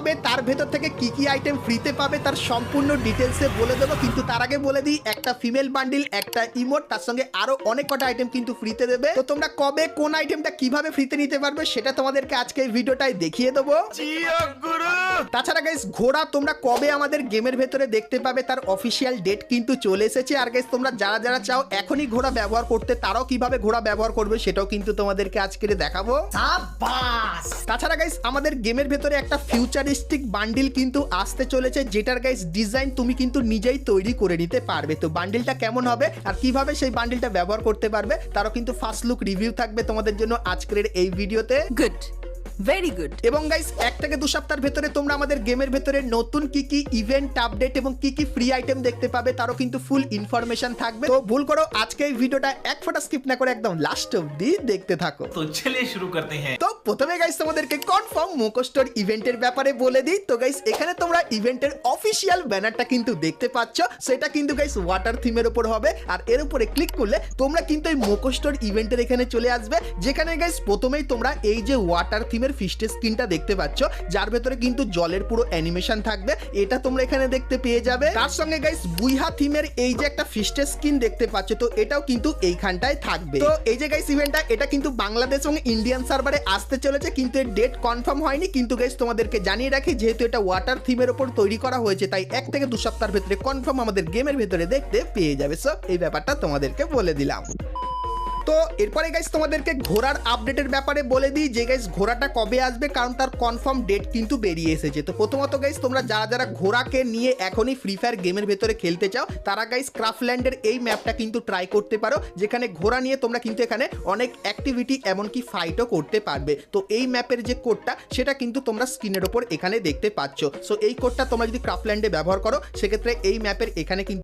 পাবে, তার ভেতর থেকে কি কি আইটেম ফ্রিতে পাবে তার সম্পূর্ণ ডিটেলসে বলে দেবো। কিন্তু তার আগে বলে দিই, একটা ফিমেল বান্ডিল, একটা ইমোট, তার সঙ্গে আরো অনেক কটা আইটেম কিন্তু ফ্রিতে দেবে। তো তোমরা কবে কোন আইটেমটা কিভাবে ফ্রিতে নিতে পারবে সেটা তোমাদেরকে আজকে এই ভিডিওটাই দেখিয়ে দেবো। তাছাড়া গাইস, ঘোড়া তোমরা কবে আমাদের গেমের ভেতরে দেখতে পাবে তার অফিসিয়াল ডেট কিন্তু চলে এসেছে। আর গাইস, তোমরা যারা যারা চাও এখনই ঘোড়া ব্যবহার করতে, তারাও কিভাবে ঘোড়া ব্যবহার করবে সেটাও কিন্তু তোমাদেরকে আজকে দেখাবো। তাছাড়া গাইস, আমাদের গেমের ভেতরে একটা ফিউচারিস্টিক বান্ডিল কিন্তু আসতে চলেছে, যেটার গাইস ডিজাইন তুমি কিন্তু নিজেই তৈরি করে নিতে পারবে। তো বান্ডিলটা কেমন হবে আর কিভাবে সেই বান্ডিলটা ব্যবহার করতে পারবে তারও কিন্তু ফার্স্ট লুক রিভিউ থাকবে তোমাদের জন্য আজকের এই ভিডিওতে। Good, very good. এবং গাইস, 1 থেকে 2 সপ্তাহের ভেতরে তোমরা আমাদের গেমের ভেতরে নতুন কি কি ইভেন্ট আপডেট এবং কি কি ফ্রি আইটেম দেখতে পাবে তারও কিন্তু ফুল ইনফরমেশন থাকবে। তো ভুল করো আজকে এই ভিডিওটা এক ফোঁটা স্কিপ না করে একদম লাস্ট অবধি দেখতে থাকো। তো চলিए শুরু করতে हैं। তো প্রথমে গাইস তোমাদেরকে কনফার্ম মোকো স্টোর ইভেন্টের ব্যাপারে বলে দিই। তো গাইস, এখানে তোমরা ইভেন্টের অফিসিয়াল ব্যানারটা কিন্তু দেখতে পাচ্ছ, সেটা কিন্তু গাইস ওয়াটার থিমের উপর হবে। আর এর উপরে ক্লিক করলে তোমরা কিন্তু এই মোকো স্টোর ইভেন্টের এখানে চলে আসবে, যেখানে গাইস প্রথমেই তোমরা এই যে ওয়াটার থিমের ফিস্টের স্ক্রিনটা দেখতে পাচ্ছ, যার ভেতরে কিন্তু জলের পুরো অ্যানিমেশন থাকবে, এটা তোমরা এখানে দেখতে পেয়ে যাবে। তার সঙ্গে গাইস বুইহা থিমের এই যে একটা ফিস্টের স্ক্রিন দেখতে পাচ্ছ, তো এটাও কিন্তু এইখানটায় থাকবে। তো এই যে গাইস ইভেন্টটা, এটা কিন্তু বাংলাদেশ এবং ইন্ডিয়ান সার্ভারে আসতে চলেছে, কিন্তু এর ডেট কনফার্ম হয়নি। কিন্তু গাইস তোমাদেরকে জানিয়ে রাখি, যেহেতু এটা ওয়াটার থিমের উপর তৈরি করা হয়েছে, তাই 1 থেকে 2 সপ্তাহের ভেতরে কনফার্ম আমাদের গেমের ভেতরে দেখতে পেয়ে যাবে। সো এই ব্যাপারটা তোমাদেরকে বলে দিলাম। তো এরপরে গাইস তোমাদেরকে ঘোড়ার আপডেটের ব্যাপারে বলে দিই যে গাইস ঘোড়াটা কবে আসবে, কারণ তার কনফার্ম ডেট কিন্তু বেরিয়ে এসেছে। তো প্রথমত গাইস, তোমরা যারা যারা ঘোড়াকে নিয়ে এখনই ফ্রি ফায়ার গেমের ভেতরে খেলতে চাও, তারা গাইস ক্রাফল্যান্ডের এই ম্যাপটা কিন্তু ট্রাই করতে পারো, যেখানে ঘোড়া নিয়ে তোমরা কিন্তু এখানে অনেক অ্যাক্টিভিটি এমনকি ফাইটও করতে পারবে। তো এই ম্যাপের যে কোডটা, সেটা কিন্তু তোমরা স্ক্রিনের ওপর এখানে দেখতে পাচ্ছ। সো এই কোডটা তোমরা যদি ক্রাফল্যান্ডে ব্যবহার করো, সেক্ষেত্রে এই ম্যাপের এখানে কিন্তু